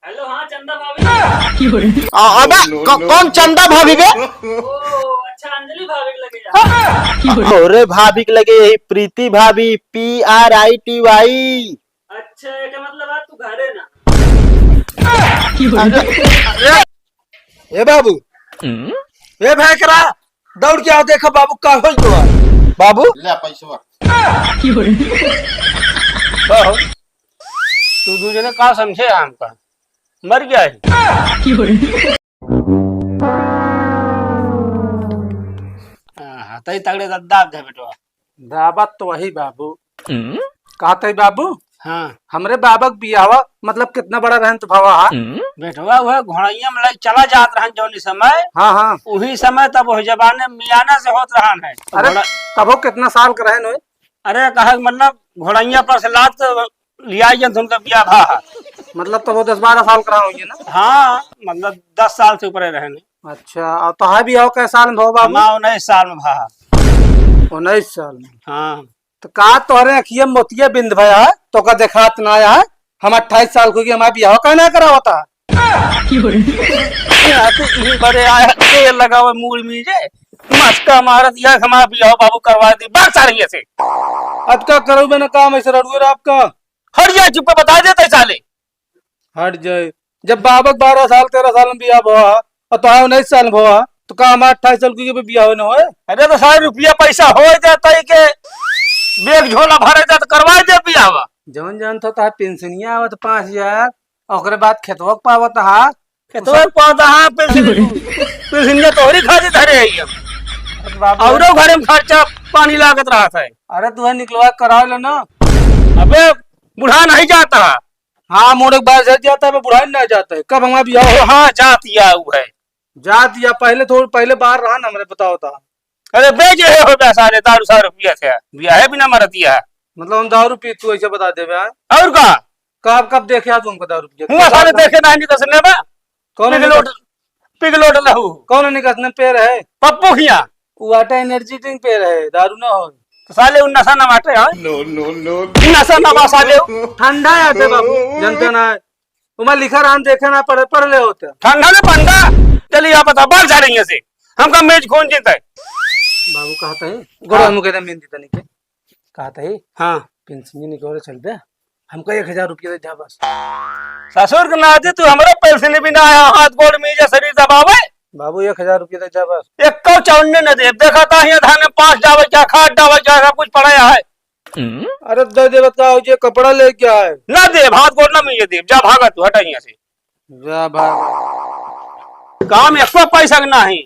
Hello, हाँ चंदा भाभी। अबे कौन चंदा भाभी बे? ओ अच्छा, अंजलि भाभी के लगे जा। अरे भाभी के लगे यही प्रीति भाभी, PRITY। अच्छा, ये मतलब आज तू घर है ना? ए बाबू, ए भैकरा, दौड़ के आओ, देखो बाबू का होल तो बाबू ले पैसा तू दूसरे का समझे हमका मर गया है। तई तगड़े दाब दे बेटवा। दावत तो वही बाबू कहते बाबू हाँ हमरे बाबक बियावा मतलब कितना बड़ा रहन तो भावा हा? बेटवा वह घोड़ैया में लग चला जात रहन जौनी समय हाँ हाँ। वही समय तब वही जबाने मियाना से होत रहन है। अरे तब वो कितना साल का रहन हो? अरे कहा मतलब घोड़ैया पर से लात लिया तुमका बिया भा। मतलब तो वो 10-12 साल का होंगे ना? हाँ मतलब 10 साल से ऊपर रहने। अच्छा, और तो है बियाह कै साल में भाव बाबू? 19 साल में भा। 19 साल में। हाँ तो का तोहरे अखिया मोतिया बिंद भया है तो का देखात ना आया है? हम 28 साल को हमारा बियाह कहना करा होता है? बड़े आया तेल लगा हुआ मूल मीजे मस्का मारत या हमारा बियाह बाबू करवा दी बात सारी से। अब क्या करो मैंने काम ऐसे रड़ुए आपका हट जाए चुप बता देते साले। हट जाए। जब बाबक 12 साल 13 साल में बियाह हुआ और तो 19 साल में हुआ तो का हमारा 28 साल की बियाह होना हो? अरे तो 100 रुपया पैसा हो जाता है के बेग झोला भरे जाता करवा दे बियाह। जवन जवन तो ता पेंशनिया आवत 5000 और बाद खेतवा पावत हा तो पौधा हाँ पेंशन तोहरी खाती धरे है बाबू। और घरे में खर्चा पानी लागत रहा था। अरे तू निकलवा करा लो ना। अबे बुढ़ा नहीं जाता। हाँ मोड़ के बाद जाता है बुढ़ा नहीं जाता है। कब हमारा बियाह हो? हाँ जातिया वो है जा दिया पहले थोड़ी पहले बाहर रहा ना हमने बताओ था। अरे बेचे है हो पैसा ले दारू 100 रुपया से बिया है बिना मरतिया। मतलब हम दारू पी तू ऐसे बता दे बे? और का कब कब देखे तुमको दारू पी? हुआ साले देखे नहीं निकस ले बा कौन पिघलोट लहू कौन निकसने पेड़ है? पप्पू खिया वो आटा एनर्जी ड्रिंक पेड़ है दारू ना हो। तो साले उन नशा न बाटे है नो नशा न बा साले ठंडा आते बाबू जनता ना तुम्हारा लिखा रान देखे ना पढ़ ले होते ठंडा में पंडा चलिए आप बता बाहर जा रही है से हमका मेज कौन जीता है। बाबू कहता है गोड़ा मुके दम मेहंदी तने के कहता है हाँ पेंशन निकोरे चल बे हमका 1000 रुपया दे जा बस। ससुर के ना दे तू हमारे पैसे ने बिना आया हाथ गोड़ में जे शरीर दबावे। बाबू 1000 रुपया दे जा बस। एक कौ चौन्ने न दे देखा था यहाँ धान में 5 डावे क्या खाद डावे क्या सब कुछ पड़ाया है। अरे दे दे बताओ ये कपड़ा ले क्या है? ना दे हाथ गोड़ ना में ये दे जा भागा तू हटा यहाँ से। जा भाग। काम एक पैसा का नहीं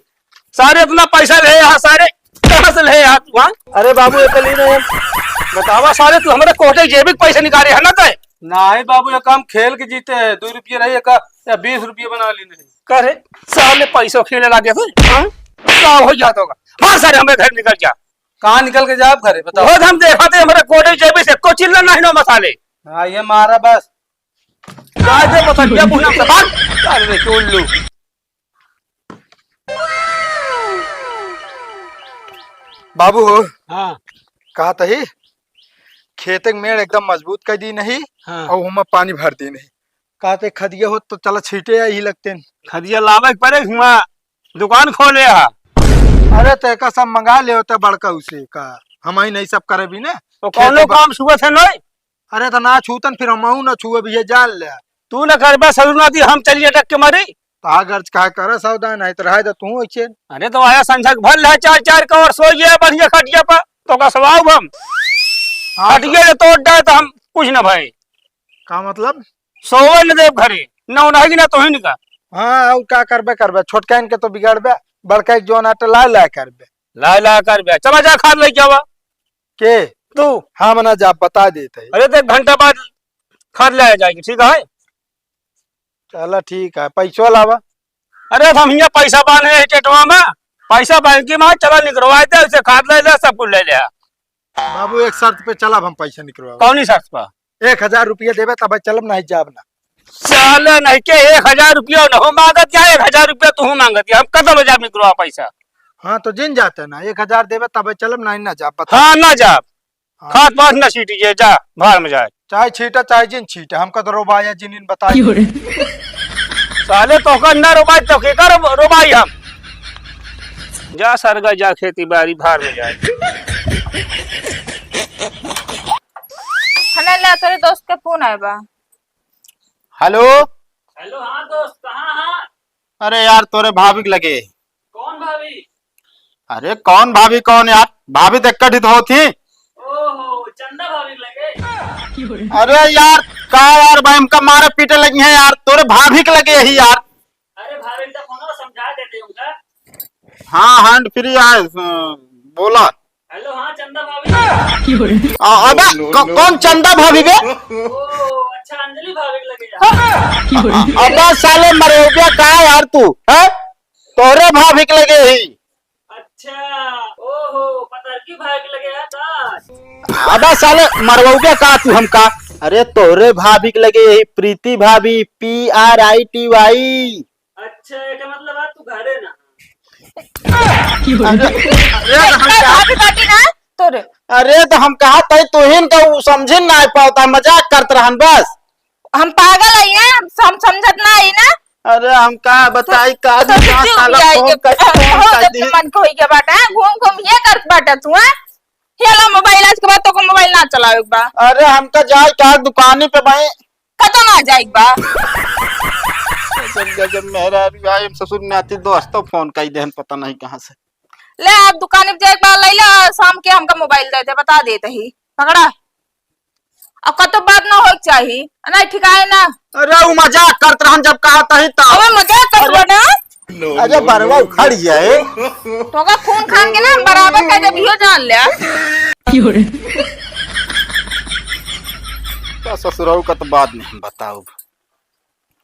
सारे इतना पैसा ले यहाँ सारे कहाँ से ले यहाँ तू? हाँ अरे बाबू ये कली नहीं बतावा सारे तू हमारे कोटे जेबिक पैसे निकाले है ना तय नहीं बाबू ये काम खेल के जीते है 2 रुपये रही का या 20 रुपये बना ली नहीं करे साले पैसों खेले लगे थे। हाँ क्या हो जाता होगा। हाँ सारे हमें घर निकल जा। कहाँ निकल के जा आप घरे बताओ? बहुत हम देखा थे हमारे कोटे जेबी से को चिल्ला नहीं नो मसाले हाँ ये मारा बस। दे मसाले बुना से बात साले के उल्लू। बाबू हो हाँ कहा तही खेत मेड़ एकदम मजबूत कर दी नहीं हाँ और उमा पानी भर दी नहीं। कहते खदिया हो तो चला छीटे ही लगते हैं। खदिया लावे पड़े हुआ दुकान खोले हा। अरे तो एक सब मंगा ले होता बड़का उसे का हम ही नहीं सब करे भी ने तो कौन काम सुबह से नहीं। अरे तो ना छूतन फिर हम ना छुए भी जान ले तू न कर बस ना दी हम चलिए टक के मारी तो गर्ज का कर सावधान है तो रह जा तू ऐसे। अरे तो आया संझक भर ले 4-4 कवर सो गया बढ़िया खटिया पर तो का स्वभाव हम हटिए तोड़ दे तो हम कुछ न भाई का मतलब सोवे न देव घरे न उनागी ना तो ही निका। हाँ और क्या करबे छोटकान के तो बिगाड़बे बड़का जो नाटे ला करबे ला कर बे चला जा खाद ले जावा के तू। हाँ मना जा बता देते। अरे तो 1 घंटा बाद खाद ले जाएगी ठीक है। चलो ठीक है पैसो लावा। अरे तो हम यहाँ पैसा बांधे चटवा में पैसा बैंक में चला निकलवा दे उसे खाद ले ले सब कुछ ले ले। बाबू एक शर्त पे चलब हम पैसा निकलवा। कौन शर्त पर? 1000 रुपया देवे तब चलब नहीं जाब ना। साले नहीं के 1000 रुपया न हो मांगत या 1000 रुपया तू मांगत हम कदम जा निकलवा पैसा। हाँ तो जिन जाते ना 1000 देवे तब चलब नहीं ना जा बता। हाँ ना जा हाँ। खाद पास न सीटी जा भाड़ में जाए चाहे छीटा चाहे जिन छीटा हमका तो रोबाया जिन बताए। साले तो का न रोबाई तो के कर रोबाई हम जा सरगा जा खेती बाड़ी भार में जाए। खाना ला तेरे दोस्त का फोन आया बा। हेलो। हेलो, हाँ दोस्त, कहाँ? हाँ, अरे यार तोरे भाभी के लगे। कौन भाभी? अरे कौन भाभी कौन यार, भाभी तो एक हो थी। ओहो, चंदा भाभी लगे। अरे यार का यार भाई हमका मारे पीटे लगी है यार, तोरे भाभी के लगे यही यार। अरे भाभी तो फोन समझा देते होगा। हाँ हैंड फ्री है, बोला। हेलो, हाँ चंदा भाभी। अबे कौन चंदा भाभी बे? ओ अच्छा, अंजलि भाभी लगे यार। अबे साले मरोबिया का यार तू है, तोरे भाभी के लगे यही। अच्छा, ओहो, पता की भाभी लगे यार का। अबे साले मरवाओगे का तू हमका? अरे तोरे भाभी के लगे यही, प्रीति भाभी, PRITY। अच्छा, का मतलब आज तू घरे ना? भाभी बाटी ना तोरे। अरे तो हम कहा तय तुहिन का समझे ना पाता, मजाक करते रहन बस। हम पागल है हैं, हम समझत ना है ना। अरे हम का बताई का तो साला फोन कर मन को गया बाटा, घूम घूम ये कर बाटा तू है। हेला मोबाइल आज के बाद तो को मोबाइल ना चलावे बा। अरे हमका जाए का दुकानी पे भाई खत्म आ जाए बा। जब मेरा भाई ससुर नाती दोस्त तो फोन कर दे, पता नहीं कहाँ से। ले आप दुकान पे जाए बा, ले ला शाम के हमका मोबाइल दे दे, बता देते ही पकड़ा। अब कतो बात ना हो चाहिए ना, ठीक है ना। अरे वो मजाक करते रहन जब कहा तही ता। अबे मजाक कर बड़ा। अरे बरवा उखड़ जाए तो का खून खान के ना बराबर का जब यो जान ले। तो ससुराल का तो बात नहीं बताओ,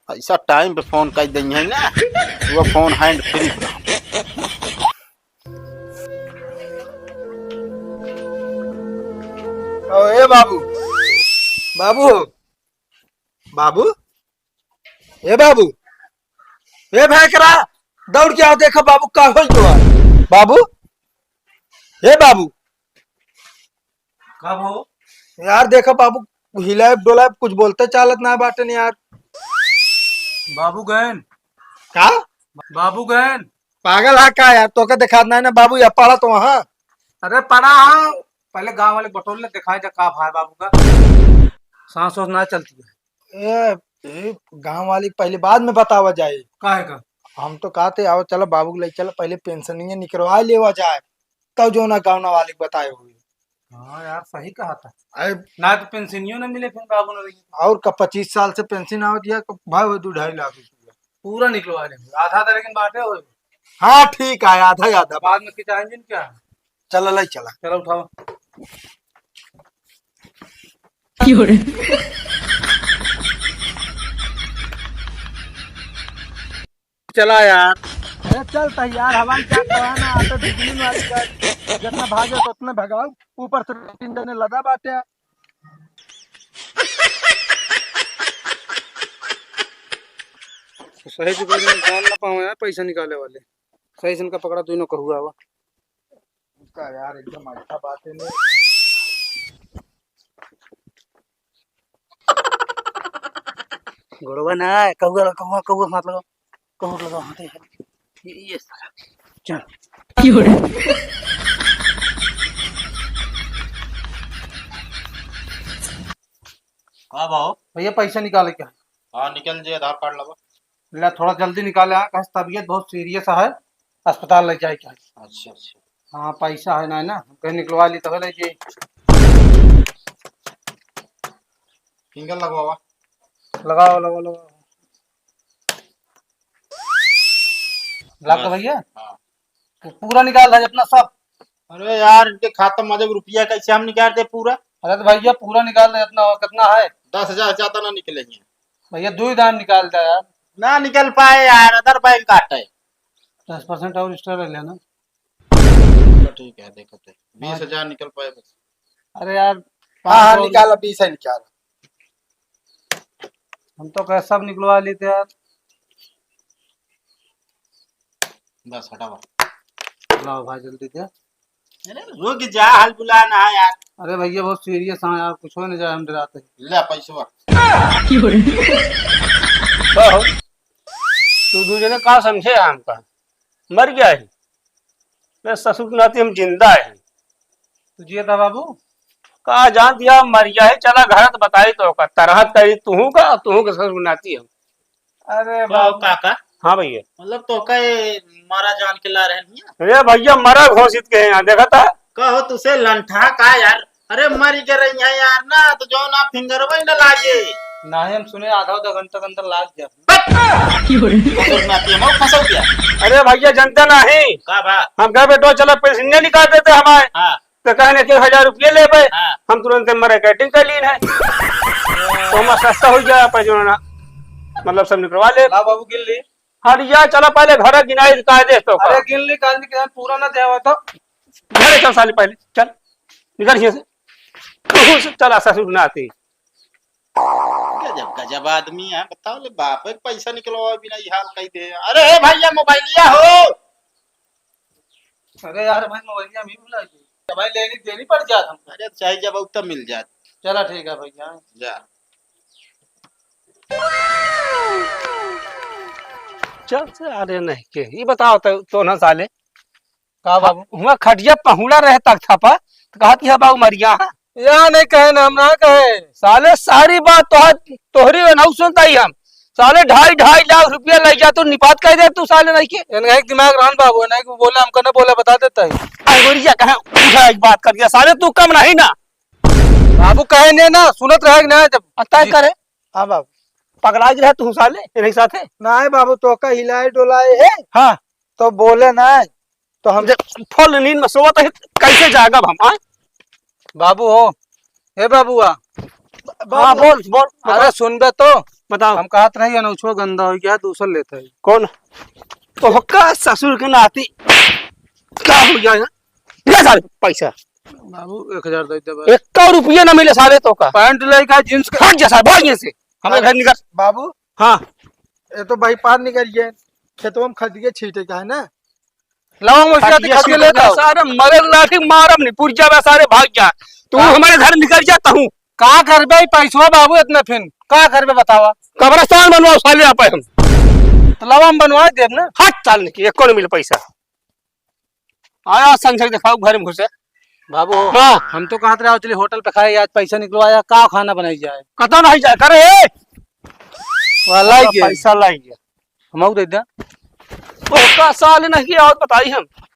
ऐसा टाइम पे फोन कर देंगे ना, वो फोन हैंड फ्री। ए बाबू, बाबू, बाबू, ए बाबू, ए भैकरा, दौड़ के आओ, देखो बाबू का हो तो है। बाबू, ए बाबू, कब हो? यार देखो बाबू, हिलाए डोलाए कुछ बोलते चालत ना बाटे नहीं यार। बाबू गैन, का बाबू गैन। पागल है का यार, तो का दिखाना है ना बाबू, या पड़ा तो वहाँ। अरे पढ़ा हाँ, पहले गांव वाले बटोल ने दिखाया जा का भाई बाबू का सांस वास ना चलती है। गांव वाली पहले बाद में बतावा जाए। काहे का? हम तो कहते आओ चलो बाबू ले चलो, पहले पेंशन निकलवा लेवा जाए, तब जो ना गाँव वाले बताए हुए। हाँ यार सही कहा था। अरे ना तो पेंशनियों न मिले फिर बाबू ने। और का 25 साल से पेंशन आवत है, भाई वो 2-2.5 लाख रुपया पूरा निकलवा लेंगे, आधा था लेकिन बांटे हो। हाँ ठीक है, आधा आधा बाद में खिंचाएंगे क्या? चलो ले चला। चलो उठाओ। चला यार। अरे चल तैयार हवा क्या कहना, आता बिजली वाली का जितना भागे तो उतने भगाओ, ऊपर से 3 जने लदा बाटे। सही से कोई जान ना पाओ यार, पैसा निकाले वाले सही से इनका पकड़ा तू कर हुआ उसका यार एकदम अच्छा बात है नहीं। गोड़वा ना कहुआ कहुआ कहुआ मत लगाओ, कहुआ लगाओ हाथ ये सारा चल। हाँ भाव भैया पैसा निकाले क्या? हाँ निकल जाए, आधार कार्ड लगा। ला थोड़ा जल्दी निकाले, कहा तबीयत बहुत सीरियस है, अस्पताल ले जाए क्या? अच्छा अच्छा। हाँ पैसा है ना कहीं निकलवा ली तो ले जाइए। फिंगर लगवावा। लगाओ लगाओ लगाओ। लग भैया हाँ। तो पूरा निकाल रहा है अपना सब। अरे यार इनके खाता में रुपया कैसे हम निकालते पूरा? अरे तो भैया पूरा निकाल रहे अपना, कितना है? 10,000 ज्यादा ना निकलेंगे भैया 2 दाम निकाल दे यार। ना निकल पाए यार, अदर बैंक काट है। 10% और एक्स्ट्रा ले लेना। ठीक है देखो 20,000 निकल पाए बस। अरे यार हाँ निकाला, 20 है निकाला। हम तो कह सब निकलवा लेते यार। बस हटावा। लाओ भाई जल्दी दे। अरे रुक जा, हाल बुलाना है यार। अरे भैया बहुत सीरियस है यार, कुछ हो नहीं जाए हम डराते हैं। ले पैसा। तू दूसरे का समझे हमका मर गया है मैं ससुर के नाते हम जिंदा है तुझे था बाबू कहा जान दिया मर गया है चला घर तो बताई तो का तरह करी तू का ससुर के नाती हम अरे क्या हो काका हाँ भैया मतलब तो का मारा जान के ला रहे हैं अरे भैया मरा घोषित के यहाँ देखा था कहो तुसे लंठा का यार अरे मर के रही है यार ना तो जो ना फिंगर वही ना लागे ना ही हम सुने आधा घंटा के अंदर लाग जा ससुर नाती हम फंसल गया अरे भैया जनता नहीं का बा हम कह बेटो चलो पैसे निकाल देते हमारे हाँ तो कहने के 1000 रुपये ले भाई हाँ। हम तुरंत मार्केटिंग कर लीन है तो हमारा सस्ता हो जाए पैसे मतलब सब निकलवा ले ला बाबू गिन ली हरिया चलो पहले घर गिनाई कायदे तो अरे गिन ली कांदी के पूरा ना देवा तो घर चल साले पहले चल निकल यहाँ से चला ससुर ना आती गजब गजब आदमी है बताओ ले बाप एक पैसा निकलवा बिना ये हाल कही दे अरे हे भैया मोबाइल लिया हो अरे यार भाई मोबाइल हम ही भुला गए भाई लेनी देनी पड़ जात हम अरे चाहे जब तब मिल जात चला ठीक है भैया जा चल से अरे नहीं के ये बताओ तो ना साले का बाबू हुआ खटिया पहुला रहे तक था पा तो कहा कि बाबू मरिया यहाँ नहीं कहे ना हम ना कहे साले सारी बात तोहरी नहीं सुनता ही हम साले 2.5 लाख रुपया लग जा तो निपात कह दे तू साले नहीं के इनका एक दिमाग रहन बाबू नहीं कि बोला हमको ना बोला बता देता है अगोरिया कहा उठा एक बात कर दिया साले तू कम नहीं ना बाबू कहे नहीं ना सुनत रहे ना जब तय करे हाँ बाबू पगला रहे तू साले नहीं साथे ना है बाबू तो का हिलाए डोलाए है हाँ तो बोले ना तो हम फुल नींद में सोवत है कैसे जाएगा हम हाँ बाबू हो हे बाबूआ हाँ बोल बोल अरे सुन बे तो बताओ हम कहत रही अनौछो गंदा हो गया दूसर लेता है कौन तो का ससुर के नाती क्या हो गया ना साले पैसा बाबू 1000 दे दे बस। 1 रुपया ना मिले साले तो का पैंट लेगा जींस का हट जा साहब भाग यहाँ से हमें घर निकल बाबू हाँ ये तो भाई पार निकल गए खेतों में खद के छीटे का है ना लाओ मुझे खा के लेता हूं। सारे मगर लाठी मारम नहीं पुर जा सारे भाग जा तू हमारे घर निकल जाता हूँ का करबे पैसा बाबू इतना फिर का करबे बतावा कब्रस्तान बनवाओ साले यहाँ पे हम तो लाओ हम बनवा देब ना हट साल की एक को मिले पैसा आया संसद दिखाओ घर में घुसे बाबू हाँ हम तो कहते रहे चलिए होटल पे खाए आज पैसा निकलवाया का खाना बनाई जाए कतो नहीं जाए करे वाला ही पैसा लाई गया हम दे दे तो का साल नहीं और बताई हम